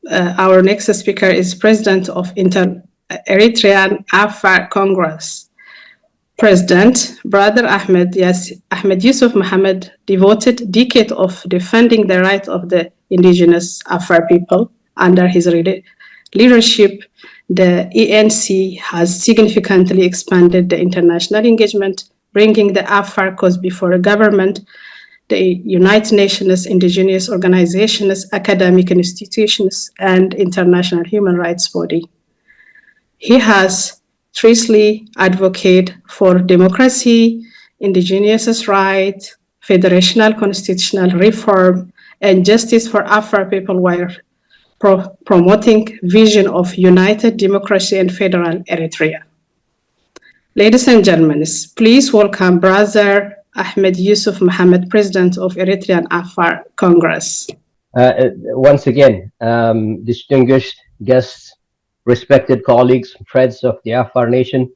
our next speaker is President of Eritrean Afar Congress. President, Brother Ahmed Youssouf Mohamed devoted decades of defending the right of the indigenous Afar people. Under his leadership, the EANC has significantly expanded the international engagement, bringing the Afar cause before a government, the United Nations, indigenous organizations, academic institutions, and international human rights body. He has fiercely advocated for democracy, indigenous rights, federational constitutional reform, and justice for Afar people while promoting vision of united democracy and federal Eritrea. Ladies and gentlemen, please welcome Brother Ahmed Youssouf Mohamed, President of Eritrean Afar Congress. Once again, distinguished guests, respected colleagues, friends of the Afar Nation,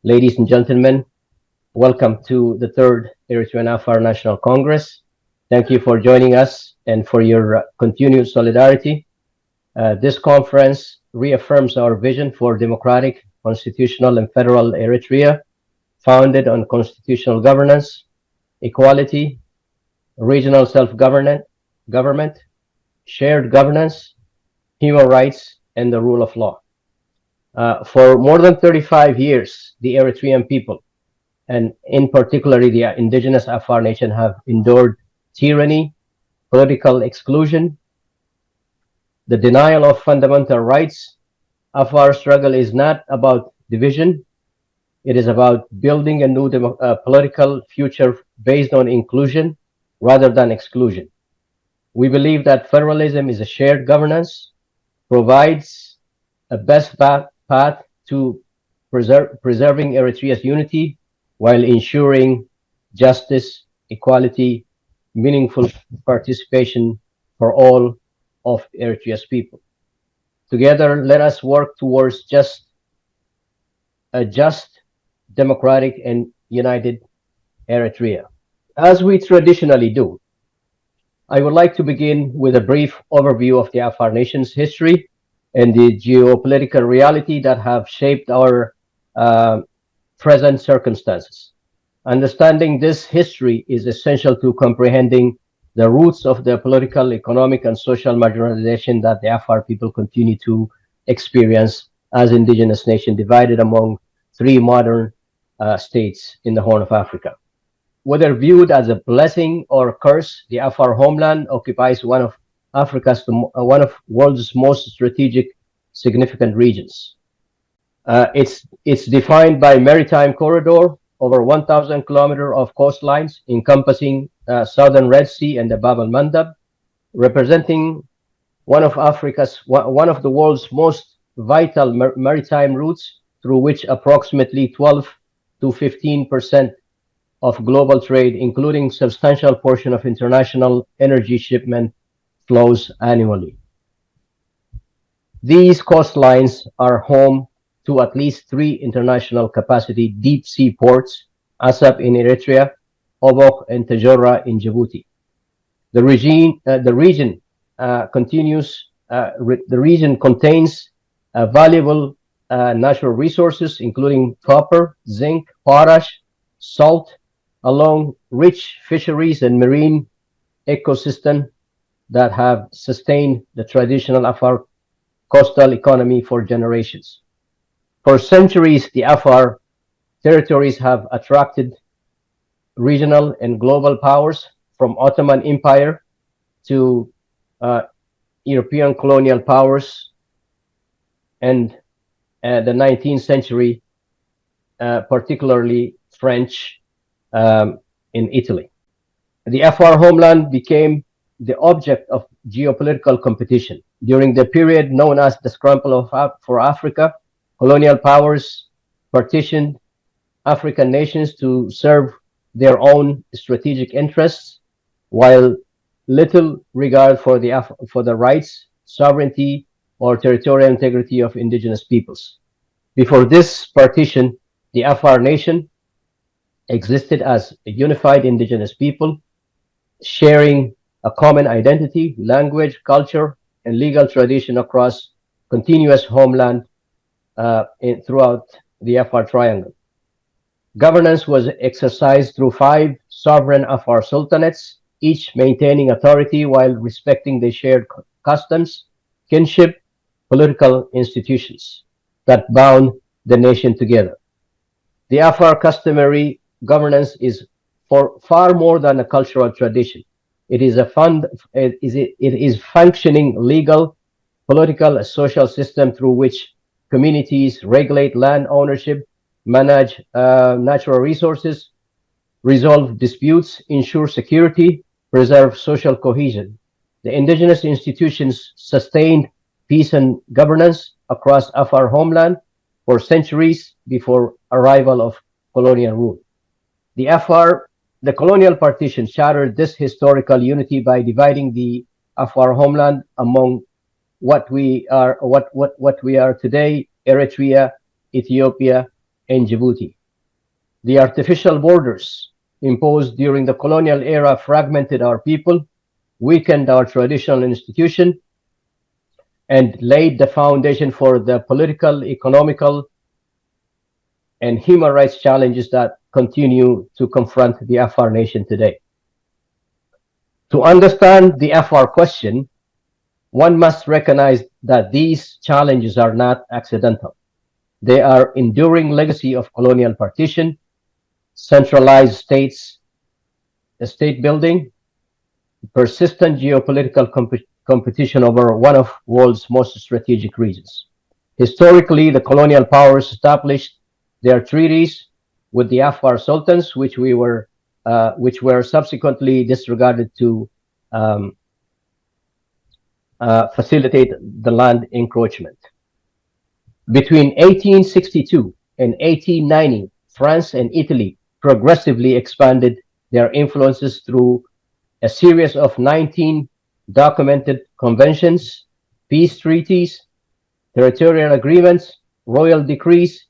ladies and gentlemen, welcome to the third Eritrean Afar National Congress. Thank you for joining us and for your continued solidarity. This conference reaffirms our vision for democratic, constitutional, and federal Eritrea, founded on constitutional governance, equality, regional self-government, shared governance, human rights, and the rule of law. For more than 35 years, the Eritrean people, and in particular the indigenous Afar Nation, have endured tyranny, political exclusion, the denial of fundamental rights. Afar struggle is not about division. It is about building a new political future based on inclusion rather than exclusion. We believe that federalism is a shared governance, provides a best path to preserving Eritrea's unity while ensuring justice, equality, meaningful participation for all of Eritrea's people. Together, let us work towards a just, democratic, and united Eritrea. As we traditionally do, I would like to begin with a brief overview of the Afar Nation's history and the geopolitical reality that have shaped our present circumstances. Understanding this history is essential to comprehending the roots of the political, economic, and social marginalization that the Afar people continue to experience as indigenous nation divided among three modern states in the Horn of Africa. Whether viewed as a blessing or a curse, the Afar homeland occupies one of world's most strategic, significant regions. It's defined by maritime corridor, over 1,000 kilometers of coastlines encompassing southern Red Sea and the Bab al-Mandab, representing one of the world's most vital maritime routes through which approximately 12 to 15% of global trade, including substantial portion of international energy shipment, flows annually. These coastlines are home to at least three international capacity deep sea ports: Assab in Eritrea, Obok and Tajora in Djibouti. The region contains valuable natural resources, including copper, zinc, potash, salt, along rich fisheries and marine ecosystem that have sustained the traditional Afar coastal economy for generations. For centuries, the Afar territories have attracted regional and global powers, from Ottoman Empire to European colonial powers, and the 19th century, particularly French in Italy. The Afar homeland became the object of geopolitical competition. During the period known as the Scramble for Africa, colonial powers partitioned African nations to serve their own strategic interests, while little regard for the rights, sovereignty, or territorial integrity of indigenous peoples. Before this partition, the Afar Nation existed as a unified indigenous people, sharing a common identity, language, culture, and legal tradition across continuous homeland throughout the Afar Triangle. Governance was exercised through 5 sovereign Afar sultanates, each maintaining authority while respecting the shared customs, kinship, political institutions that bound the nation together. The Afar customary governance is for far more than a cultural tradition. It is a it is functioning legal, political, and social system through which communities regulate land ownership, manage natural resources, resolve disputes, ensure security, preserve social cohesion. The indigenous institutions sustained peace and governance across Afar homeland for centuries before arrival of colonial rule. The Afar, the colonial partition shattered this historical unity by dividing the Afar homeland among what we are today, Eritrea, Ethiopia, and Djibouti. The artificial borders imposed during the colonial era fragmented our people, weakened our traditional institution, and laid the foundation for the political, economical, and human rights challenges that continue to confront the Afar nation today. To understand the Afar question, one must recognize that these challenges are not accidental. They are enduring legacy of colonial partition, centralized state building, persistent geopolitical competition over one of the world's most strategic regions. Historically, the colonial powers established their treaties with the Afar sultans, which were subsequently disregarded to facilitate the land encroachment. Between 1862 and 1890, France and Italy progressively expanded their influences through a series of 19 documented conventions, peace treaties, territorial agreements, royal decrees,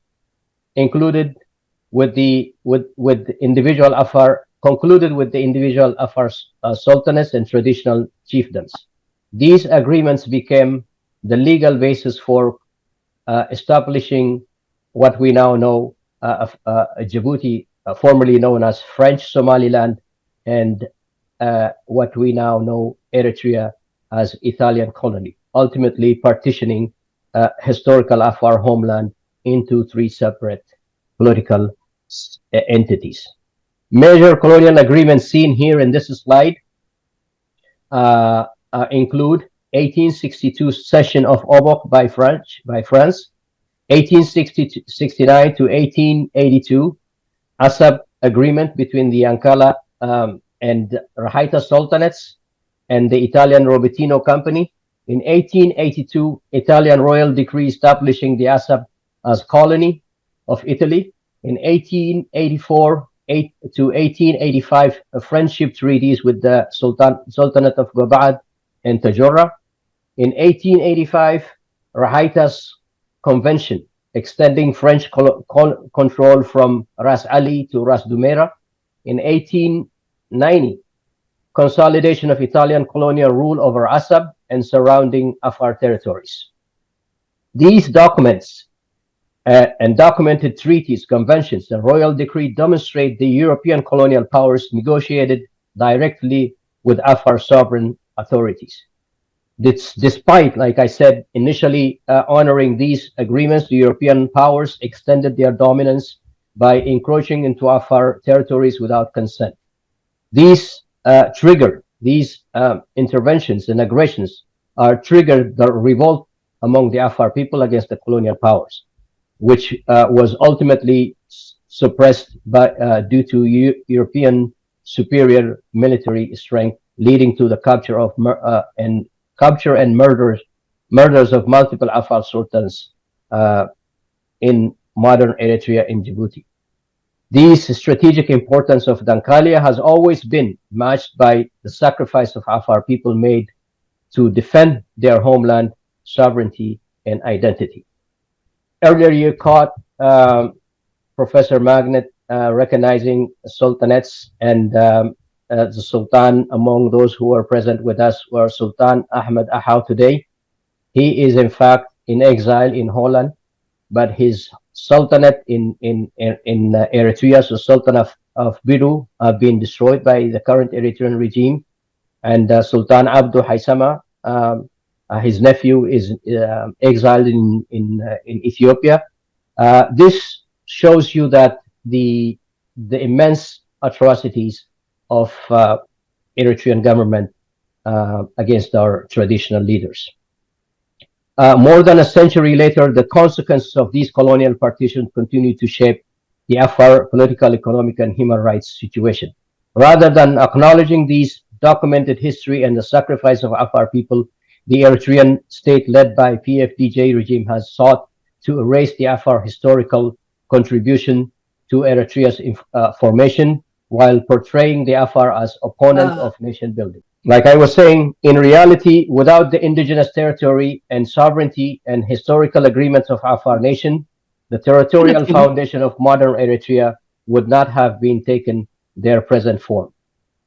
included with the individual Afar concluded with the individual Afar sultanates and traditional chiefdoms. These agreements became the legal basis for establishing what we now know Djibouti, formerly known as French Somaliland, and what we now know Eritrea as Italian colony, ultimately partitioning historical Afar homeland into 3 separate political entities. Major colonial agreements seen here in this slide include 1862 cession of Obok by France, 1869 to 1882 ASAB agreement between the Ankala and Rahaita sultanates and the Italian Robertino Company. In 1882, Italian royal decree establishing the ASAB as colony of Italy. In 1884 to 1885, friendship treaties with the Sultanate of Gobad and Tajora. In 1885, Rahaita's Convention extending French control from Ras Ali to Ras Dumera. In 1890, consolidation of Italian colonial rule over Asab and surrounding Afar territories. These documents and documented treaties, conventions, and royal decree demonstrate the European colonial powers negotiated directly with Afar sovereign authorities. Despite, like I said, initially honoring these agreements, the European powers extended their dominance by encroaching into Afar territories without consent. These interventions and aggressions triggered the revolt among the Afar people against the colonial powers, which was ultimately suppressed due to European superior military strength, leading to the capture and murders of multiple Afar sultans in modern Eritrea and Djibouti. This strategic importance of Dankalia has always been matched by the sacrifice of Afar people made to defend their homeland, sovereignty, and identity. Earlier you caught Professor Magnet recognizing sultanates and the Sultan. Among those who are present with us were Sultan Ahmed Ahau today. He is in fact in exile in Holland, but his sultanate in Eritrea, so Sultan of Biru, have been destroyed by the current Eritrean regime, and Sultan Abdu Haisama, his nephew, is exiled in Ethiopia. This shows you that the immense atrocities of Eritrean government against our traditional leaders. More than a century later, the consequences of these colonial partitions continue to shape the Afar political, economic, and human rights situation. Rather than acknowledging these documented history and the sacrifice of Afar people, the Eritrean state led by PFDJ regime has sought to erase the Afar historical contribution to Eritrea's formation while portraying the Afar as opponent of nation building. Like I was saying, in reality, without the indigenous territory and sovereignty and historical agreements of Afar nation, the territorial foundation of modern Eritrea would not have been taken their present form.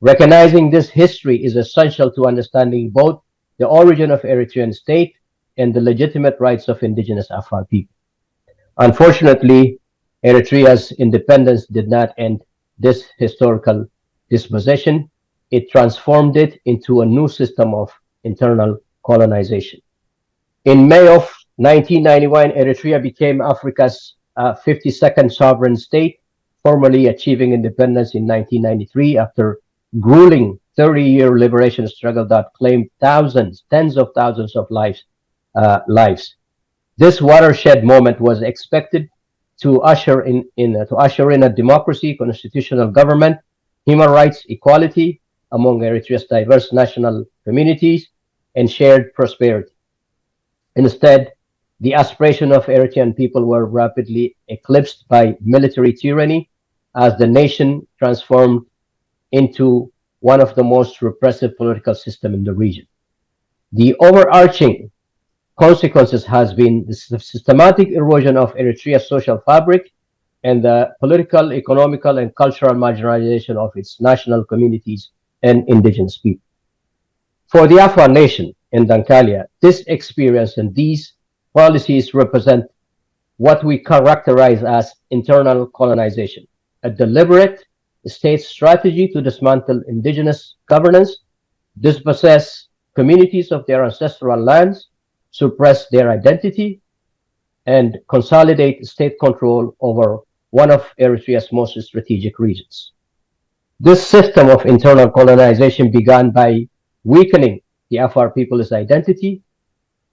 Recognizing this history is essential to understanding both the origin of Eritrean state and the legitimate rights of indigenous Afar people. Unfortunately, Eritrea's independence did not end this historical dispossession. It transformed it into a new system of internal colonization. In May of 1991, Eritrea became Africa's 52nd sovereign state, formally achieving independence in 1993 after grueling 30-year liberation struggle that claimed tens of thousands of lives. This watershed moment was expected to usher in a democracy, constitutional government, human rights, equality among Eritrea's diverse national communities, and shared prosperity. Instead, the aspirations of Eritrean people were rapidly eclipsed by military tyranny as the nation transformed into one of the most repressive political systems in the region. The overarching consequences has been the systematic erosion of Eritrea's social fabric and the political, economical, and cultural marginalization of its national communities and indigenous people. For the Afar nation in Dankalia, this experience and these policies represent what we characterize as internal colonization, a deliberate state strategy to dismantle indigenous governance, dispossess communities of their ancestral lands, suppress their identity, and consolidate state control over one of Eritrea's most strategic regions. This system of internal colonization began by weakening the Afar people's identity,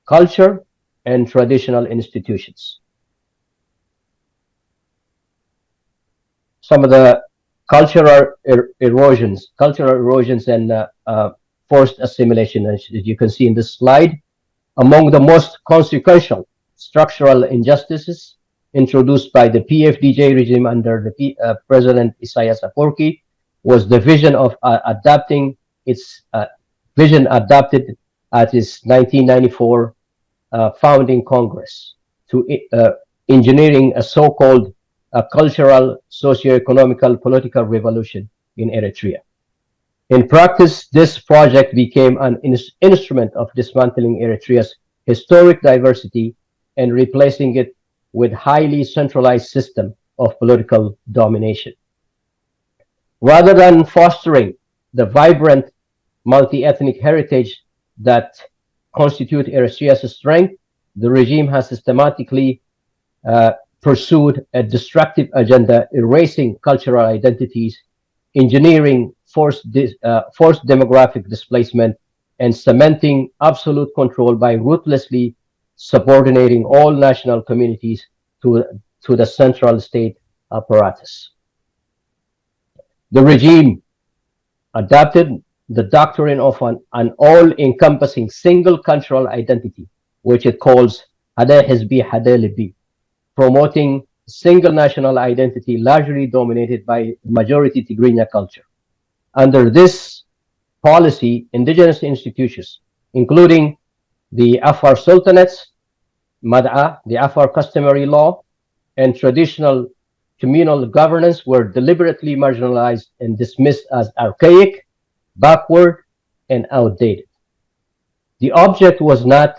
culture, and traditional institutions. Some of the cultural erosions and forced assimilation, as you can see in this slide. Among the most consequential structural injustices introduced by the PFDJ regime under the President Isaias Afwerki was the vision of adopted at its 1994 founding Congress to engineering a so-called cultural, socio-economical, political revolution in Eritrea. In practice, this project became an instrument of dismantling Eritrea's historic diversity and replacing it with highly centralized system of political domination. Rather than fostering the vibrant multi-ethnic heritage that constitute Eritrea's strength, the regime has systematically pursued a destructive agenda, erasing cultural identities, engineering forced demographic displacement, and cementing absolute control by ruthlessly subordinating all national communities to the central state apparatus. The regime adopted the doctrine of an all-encompassing single cultural identity, which it calls Hada Hizbi Hada Libi, promoting single national identity largely dominated by majority Tigrinya culture. Under this policy, indigenous institutions, including the Afar Sultanates, Mad'a, the Afar customary law, and traditional communal governance were deliberately marginalized and dismissed as archaic, backward, and outdated. The object was not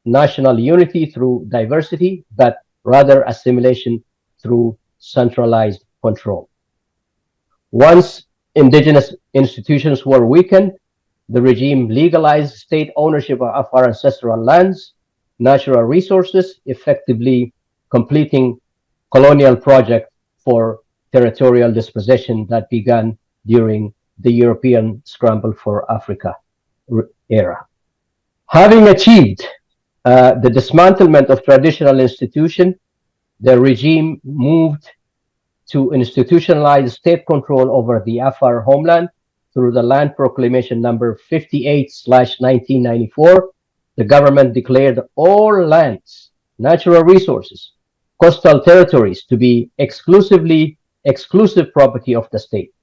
national unity through diversity, but rather assimilation through centralized control. Once indigenous institutions were weakened, the regime legalized state ownership of Afar ancestral lands, natural resources, effectively completing colonial project for territorial dispossession that began during the European scramble for Africa era. Having achieved the dismantlement of traditional institutions, the regime moved to institutionalize state control over the Afar homeland through the Land Proclamation number 58/1994. The government declared all lands, natural resources, coastal territories to be exclusive property of the state.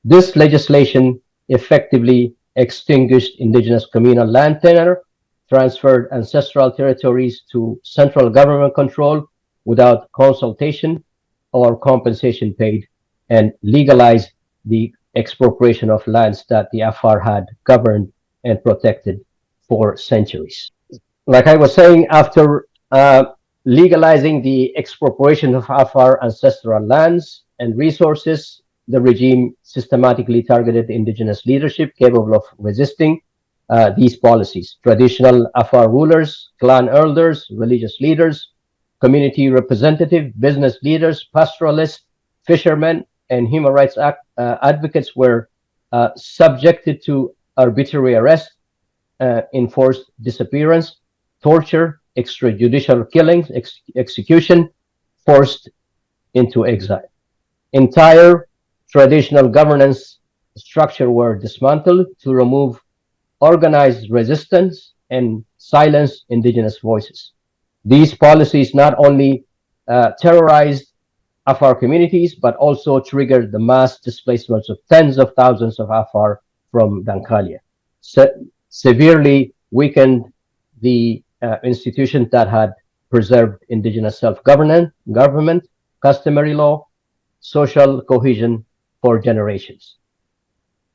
This legislation effectively extinguished indigenous communal land tenure, transferred ancestral territories to central government control without consultation or compensation paid, and legalized the expropriation of lands that the Afar had governed and protected for centuries. Like I was saying, after legalizing the expropriation of Afar ancestral lands and resources, the regime systematically targeted indigenous leadership capable of resisting these policies. Traditional Afar rulers, clan elders, religious leaders, community representatives, business leaders, pastoralists, fishermen, and human rights advocates were subjected to arbitrary arrest, enforced disappearance, torture, extrajudicial killings, execution, forced into exile. Entire traditional governance structure were dismantled to remove organized resistance and silence indigenous voices. These policies not only terrorized Afar communities, but also triggered the mass displacements of tens of thousands of Afar from Dankalia, severely weakened the institutions that had preserved indigenous self-government, customary law, social cohesion for generations.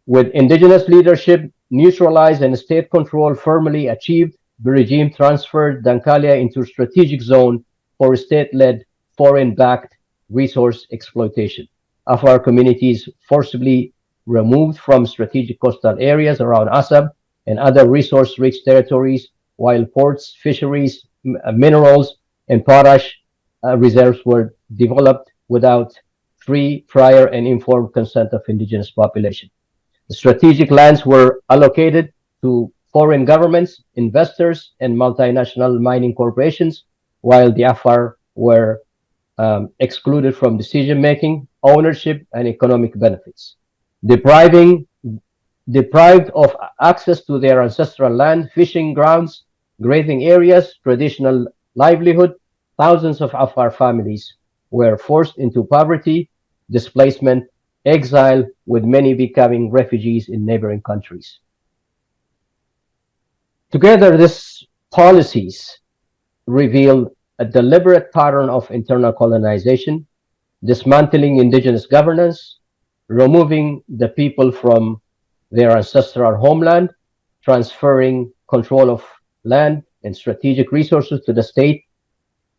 With indigenous leadership neutralized and state control firmly achieved, the regime transferred Dankalia into a strategic zone for state-led, foreign-backed resource exploitation. Afar communities forcibly removed from strategic coastal areas around Assab and other resource-rich territories, while ports, fisheries, minerals, and potash reserves were developed without free, prior, and informed consent of indigenous population. The strategic lands were allocated to foreign governments, investors, and multinational mining corporations, while the Afar were excluded from decision-making, ownership, and economic benefits. Deprived of access to their ancestral land, fishing grounds, grazing areas, traditional livelihood, thousands of Afar families were forced into poverty, displacement, exile, with many becoming refugees in neighboring countries. Together, these policies reveal a deliberate pattern of internal colonization, dismantling indigenous governance, removing the people from their ancestral homeland, transferring control of land and strategic resources to the state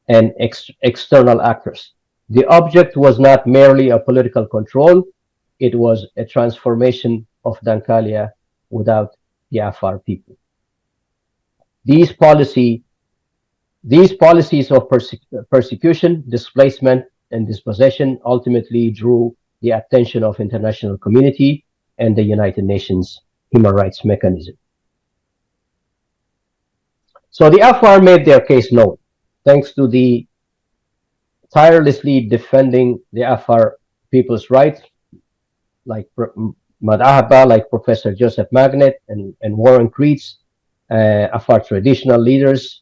and external actors. The object was not merely a political control, it was a transformation of Dankalia without the Afar people. These policies of persecution, displacement, and dispossession ultimately drew the attention of international community and the United Nations Human Rights Mechanism. So the Afar made their case known, thanks to the tirelessly defending the Afar people's rights, like Madahaba, like Professor Joseph Magnet and Warren Creeds. Afar traditional leaders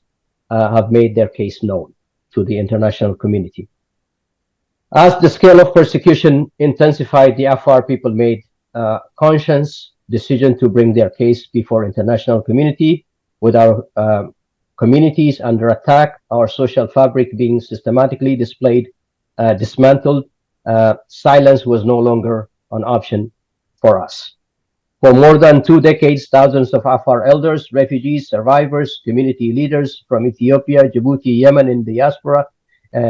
have made their case known to the international community. As the scale of persecution intensified, the Afar people made conscious decision to bring their case before international community. With our communities under attack, our social fabric being systematically displayed, dismantled, silence was no longer an option for us. For more than 2 decades, thousands of Afar elders, refugees, survivors, community leaders from Ethiopia, Djibouti, Yemen, and diaspora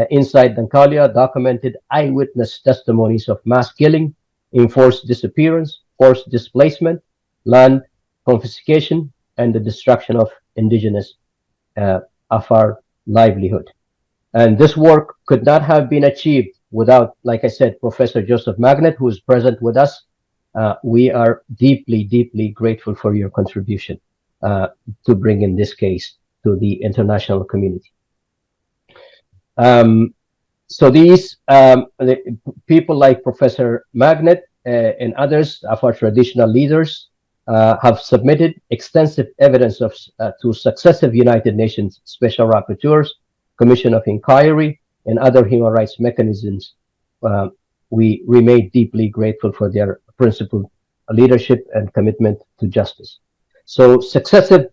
inside Dankalia documented eyewitness testimonies of mass killing, enforced disappearance, forced displacement, land confiscation, and the destruction of indigenous Afar livelihood. And this work could not have been achieved without, like I said, Professor Joseph Magnet, who is present with us. We are deeply, deeply grateful for your contribution to bring in this case to the international community. So these the people like Professor Magnet and others of our traditional leaders have submitted extensive evidence of to successive United Nations Special Rapporteurs, Commission of Inquiry, and other human rights mechanisms. We remain deeply grateful for their principled leadership and commitment to justice. So successive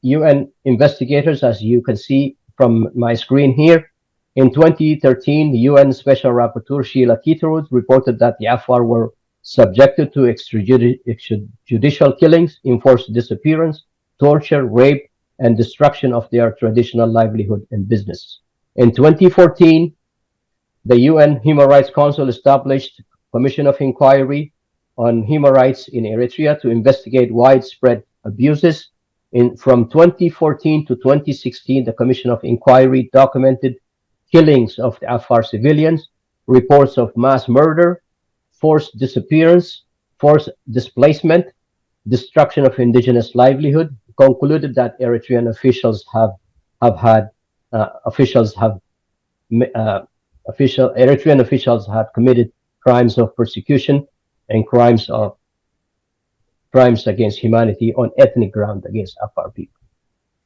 UN investigators, as you can see from my screen here, in 2013, the UN Special Rapporteur Sheila Keterwood reported that the Afar were subjected to extrajudicial killings, enforced disappearance, torture, rape, and destruction of their traditional livelihood and business. In 2014, the UN Human Rights Council established a Commission of Inquiry on Human Rights in Eritrea to investigate widespread abuses. From 2014 to 2016, the Commission of Inquiry documented killings of the Afar civilians, reports of mass murder, forced disappearance, forced displacement, destruction of indigenous livelihood, concluded that Eritrean officials Eritrean officials had committed crimes of persecution and crimes against humanity on ethnic ground against Afar people.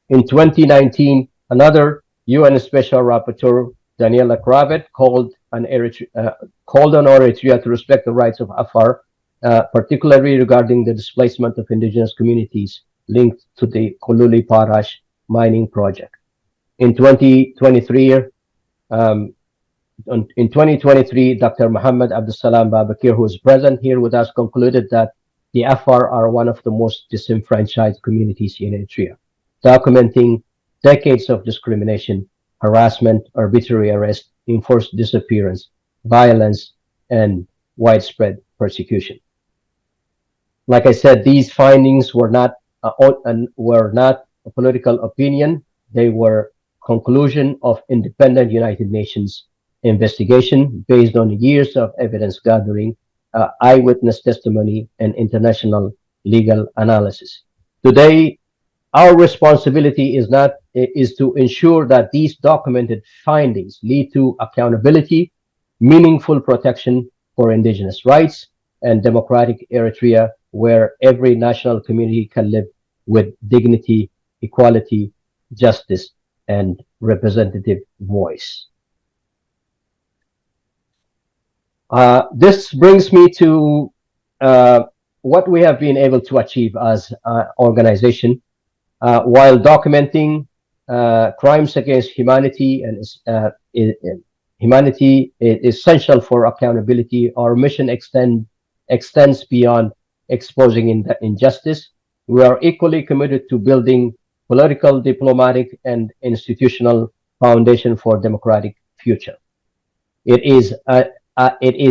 In 2019, another UN Special Rapporteur, Daniela Kravet, called on Eritrea to respect the rights of Afar, particularly regarding the displacement of indigenous communities linked to the Kululi Parash mining project. In 2023, Dr. Muhammad Abdulsalam Babakir, who is present here with us, concluded that the Afar are one of the most disenfranchised communities in Eritrea, documenting decades of discrimination, harassment, arbitrary arrest, enforced disappearance, violence, and widespread persecution. Like I said, these findings were not a political opinion. They were conclusion of independent United Nations investigation based on years of evidence gathering, eyewitness testimony, and international legal analysis. Today, our responsibility is to ensure that these documented findings lead to accountability, meaningful protection for indigenous rights, and democratic Eritrea, where every national community can live with dignity, equality, justice, and representative voice. This brings me to what we have been able to achieve as an organization while documenting crimes against humanity and humanity is essential for accountability. Our mission extends beyond exposing injustice. We are equally committed to building political, diplomatic, and institutional foundation for democratic future. It is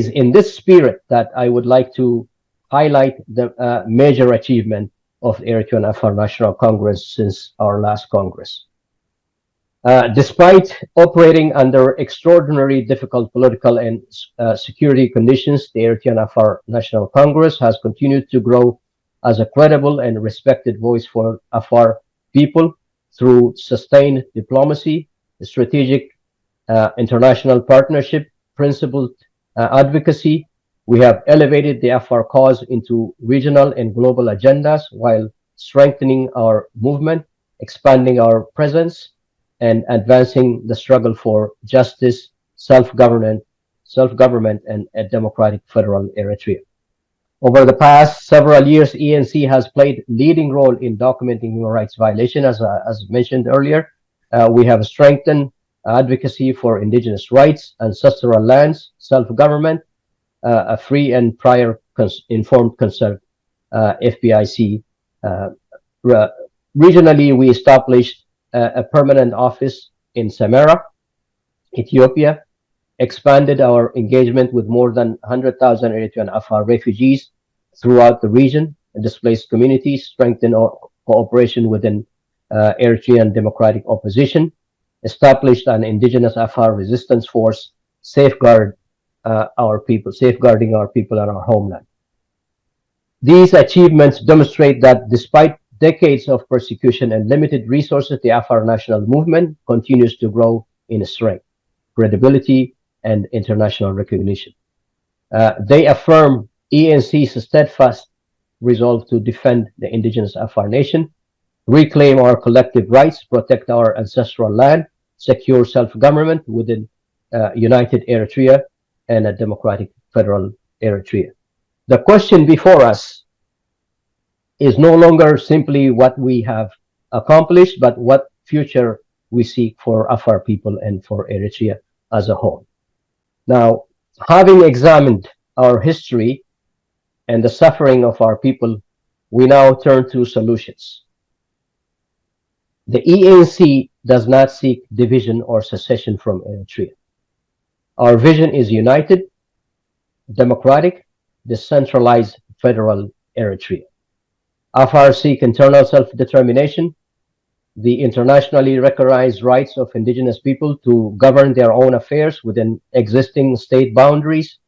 in this spirit that I would like to highlight the major achievement of the Eritrean Afar National Congress since our last Congress. Despite operating under extraordinary difficult political and security conditions, the Eritrean Afar National Congress has continued to grow as a credible and respected voice for Afar people through sustained diplomacy, strategic international partnership, principled advocacy. We have elevated the Afar cause into regional and global agendas while strengthening our movement, expanding our presence, and advancing the struggle for justice, self-government, and a democratic federal Eritrea. Over the past several years, EANC has played leading role in documenting human rights violations, as mentioned earlier. We have strengthened advocacy for indigenous rights, ancestral lands, self-government, a free and prior informed consent, FPIC. Regionally, we established a permanent office in Samara, Ethiopia, expanded our engagement with more than 100,000 Eritrean Afar refugees throughout the region and displaced communities, strengthened cooperation within Eritrean democratic opposition, established an indigenous Afar resistance force, safeguarding our people and our homeland. These achievements demonstrate that despite decades of persecution and limited resources, the Afar national movement continues to grow in strength, credibility, and international recognition. They affirm EANC's steadfast resolve to defend the indigenous Afar nation, reclaim our collective rights, protect our ancestral land, secure self-government within united Eritrea and a democratic federal Eritrea. The question before us is no longer simply what we have accomplished, but what future we seek for Afar people and for Eritrea as a whole. Now, having examined our history and the suffering of our people, we now turn to solutions. The EANC does not seek division or secession from Eritrea. Our vision is united, democratic, decentralized federal Eritrea. Afar seek internal self-determination, the internationally recognized rights of indigenous people to govern their own affairs within existing state boundaries.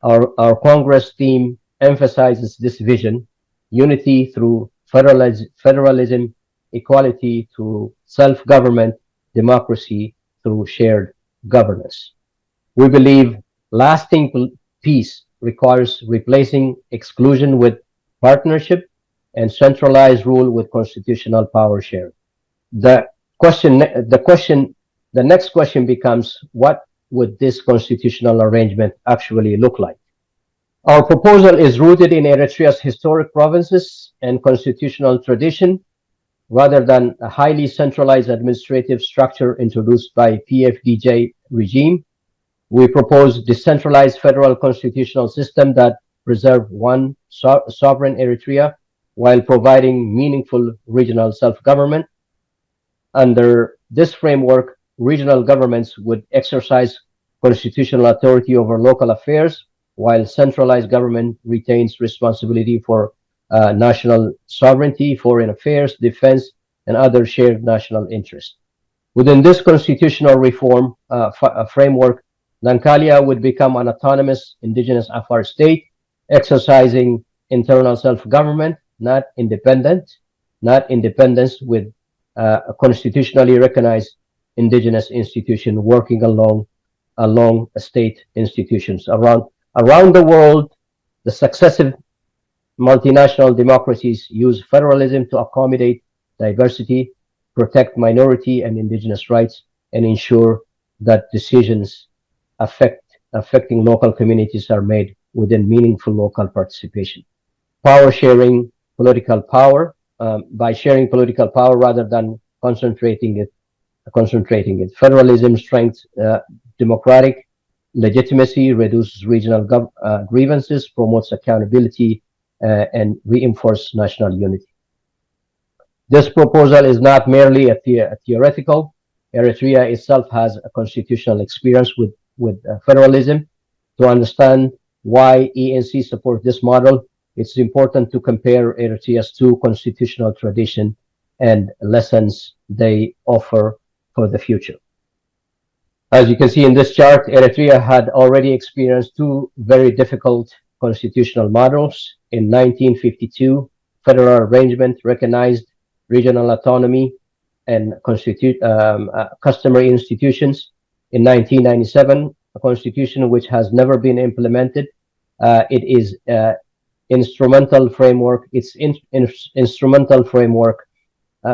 Our Congress theme emphasizes this vision: unity through federalism, equality through self-government, democracy through shared governance. We believe lasting peace requires replacing exclusion with partnership and centralized rule with constitutional power sharing. The next question becomes, what would this constitutional arrangement actually look like? Our proposal is rooted in Eritrea's historic provinces and constitutional tradition, rather than a highly centralized administrative structure introduced by PFDJ regime. We propose decentralized federal constitutional system that preserve one sovereign Eritrea while providing meaningful regional self-government. Under this framework, regional governments would exercise constitutional authority over local affairs, while centralized government retains responsibility for national sovereignty, foreign affairs, defense, and other shared national interests. Within this constitutional reform framework, Dankalia would become an autonomous indigenous Afar state, exercising internal self-government, not independence, with a constitutionally recognized indigenous institution working along state institutions. Around the world, the successive multinational democracies use federalism to accommodate diversity, protect minority and indigenous rights, and ensure that decisions affecting local communities are made within meaningful local participation. Power sharing, political power, by sharing political power rather than concentrating it. Federalism strengthens democratic legitimacy, reduces regional grievances, promotes accountability, and reinforces national unity. This proposal is not merely a theoretical. Eritrea itself has a constitutional experience with federalism. To understand why EANC supports this model, it's important to compare Eritrea's two constitutional traditions and lessons they offer for the future. As you can see in this chart, Eritrea had already experienced two very difficult constitutional models. In 1952, federal arrangement recognized regional autonomy and customary institutions. In 1997, a constitution which has never been implemented. It is instrumental framework. Its instrumental framework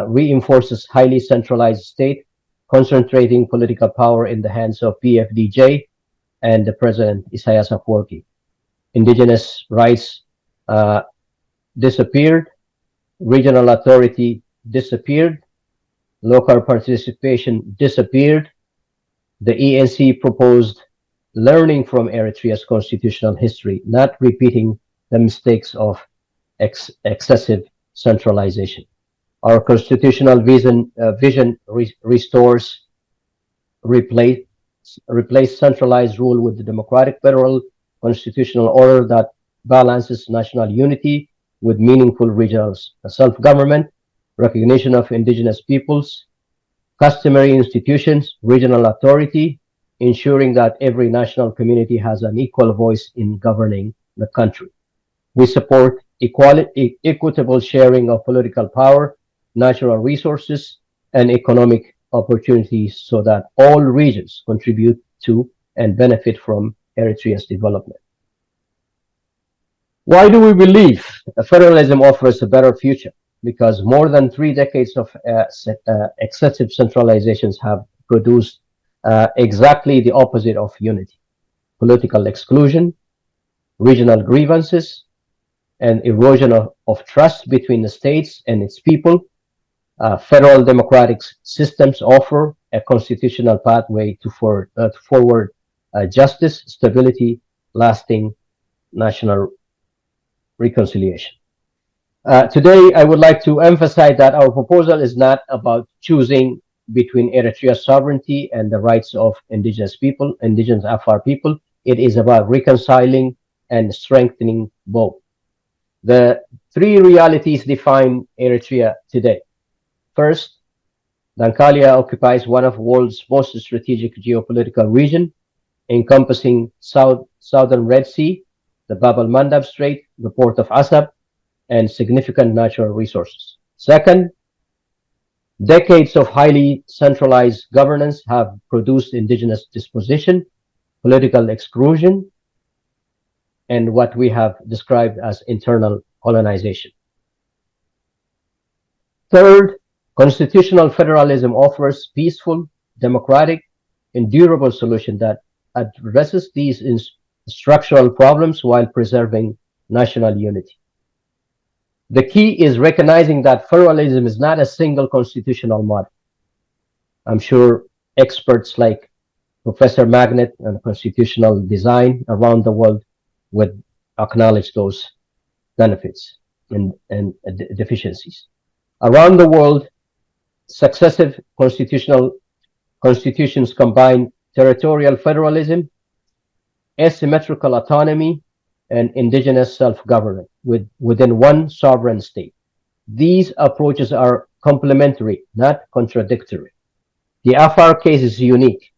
reinforces highly centralized state, concentrating political power in the hands of PFDJ and the President Isaias Afwerki. Indigenous rights disappeared, regional authority disappeared, local participation disappeared, The EANC proposed learning from Eritrea's constitutional history, not repeating the mistakes of excessive centralization. Our constitutional vision restores, replace, replace centralized rule with the democratic federal constitutional order that balances national unity with meaningful regional self-government, recognition of indigenous peoples, customary institutions, regional authority, ensuring that every national community has an equal voice in governing the country. We support equitable sharing of political power, natural resources, and economic opportunities so that all regions contribute to and benefit from Eritrea's development. Why do we believe federalism offers a better future? Because more than 3 decades of excessive centralizations have produced exactly the opposite of unity: political exclusion, regional grievances, and erosion of trust between the states and its people. Federal democratic systems offer a constitutional pathway to forward justice, stability, lasting national reconciliation. Today, I would like to emphasize that our proposal is not about choosing between Eritrea's sovereignty and the rights of indigenous people, indigenous Afar people. It is about reconciling and strengthening both. The three realities define Eritrea today. First, Dankalia occupies one of the world's most strategic geopolitical regions, encompassing southern Red Sea, the Bab el-Mandab Strait, the port of Assab, and significant natural resources. Second, decades of highly centralized governance have produced indigenous dispossession, political exclusion, and what we have described as internal colonization. Third, constitutional federalism offers peaceful, democratic, and durable solution that addresses these structural problems while preserving national unity. The key is recognizing that federalism is not a single constitutional model. I'm sure experts like Professor Magnet and constitutional design around the world would acknowledge those benefits and deficiencies. Around the world, successive constitutions combine territorial federalism, asymmetrical autonomy, and indigenous self-government within one sovereign state. These approaches are complementary, not contradictory. The Afar case is unique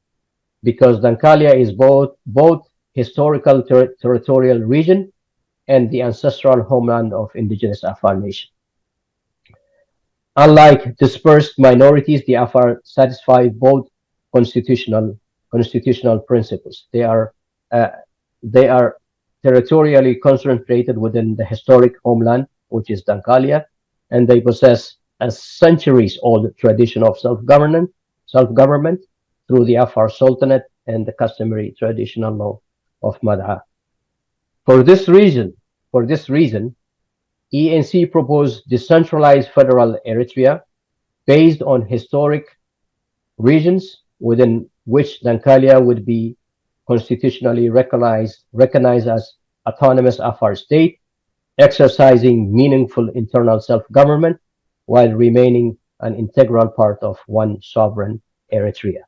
because Dankalia is both historical territorial region and the ancestral homeland of indigenous Afar nation. Unlike dispersed minorities, the Afar satisfy both constitutional principles. They are territorially concentrated within the historic homeland, which is Dankalia, and they possess a centuries-old tradition of self-government through the Afar Sultanate and the customary traditional law of Mad'a. For this reason, EANC proposed decentralized federal Eritrea based on historic regions within which Dankalia would be constitutionally recognized as autonomous Afar state, exercising meaningful internal self-government while remaining an integral part of one sovereign Eritrea.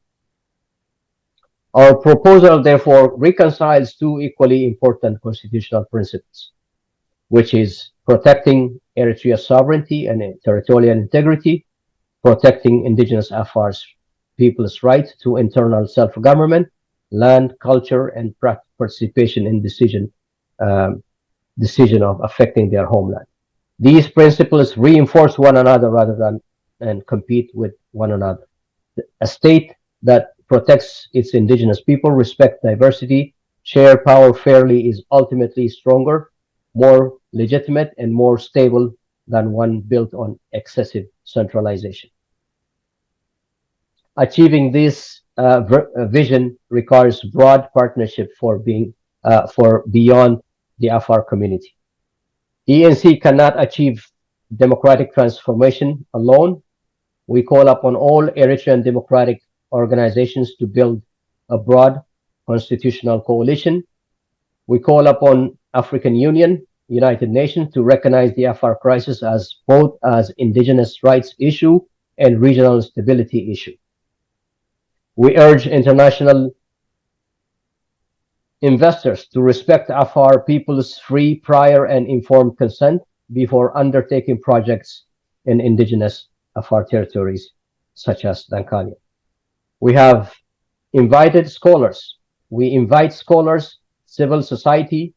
Our proposal, therefore, reconciles two equally important constitutional principles, which is protecting Eritrea's sovereignty and territorial integrity, protecting indigenous Afar's people's right to internal self-government, land, culture, and participation in decision of affecting their homeland. These principles reinforce one another rather than compete with one another. A state that protects its indigenous people, respect diversity, share power fairly is ultimately stronger, more legitimate, and more stable than one built on excessive centralization. Achieving this vision requires broad partnership for beyond the Afar community. EANC cannot achieve democratic transformation alone. We call upon all Eritrean democratic organizations to build a broad constitutional coalition. We call upon African Union, United Nations to recognize the Afar crisis as both as indigenous rights issue and regional stability issue. We urge international investors to respect Afar people's free, prior, and informed consent before undertaking projects in indigenous Afar territories, such as Dankalia. We have invited scholars. We invite scholars, civil society,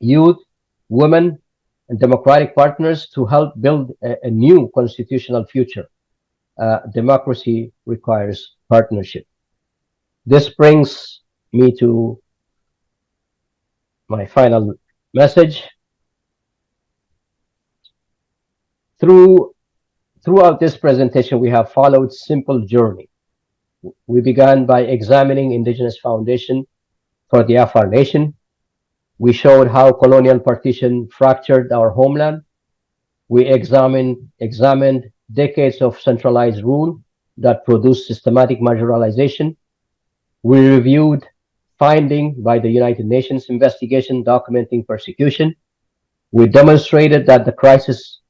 youth, women, and democratic partners to help build a new constitutional future. Democracy requires partnership. This brings me to my final message. Throughout this presentation, we have followed simple journey. We began by examining indigenous foundation for the Afar nation. We showed how colonial partition fractured our homeland. We examined decades of centralized rule that produced systematic marginalization. We reviewed finding by the United Nations investigation documenting persecution. We demonstrated that the crisis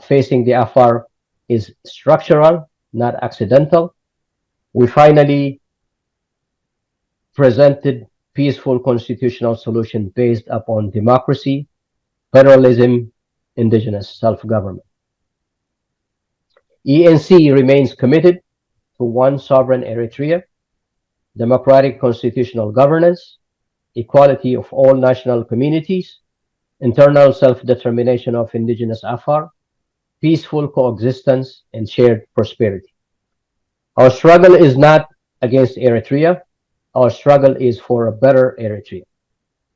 facing the Afar is structural, not accidental. We finally presented peaceful constitutional solution based upon democracy, federalism, indigenous self-government. EANC remains committed to one sovereign Eritrea, democratic constitutional governance, equality of all national communities, internal self-determination of indigenous Afar, peaceful coexistence, and shared prosperity. Our struggle is not against Eritrea. Our struggle is for a better Eritrea,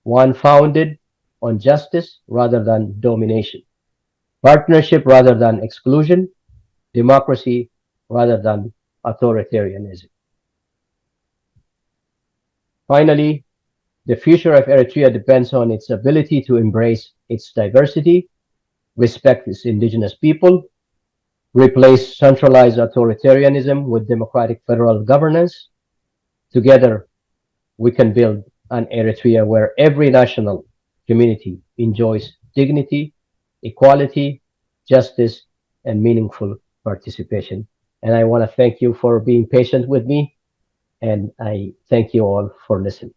one founded on justice rather than domination, partnership rather than exclusion, democracy rather than authoritarianism. Finally, the future of Eritrea depends on its ability to embrace its diversity, respect its indigenous people, replace centralized authoritarianism with democratic federal governance. Together, we can build an Eritrea where every national community enjoys dignity, equality, justice, and meaningful participation. And I want to thank you for being patient with me, and I thank you all for listening.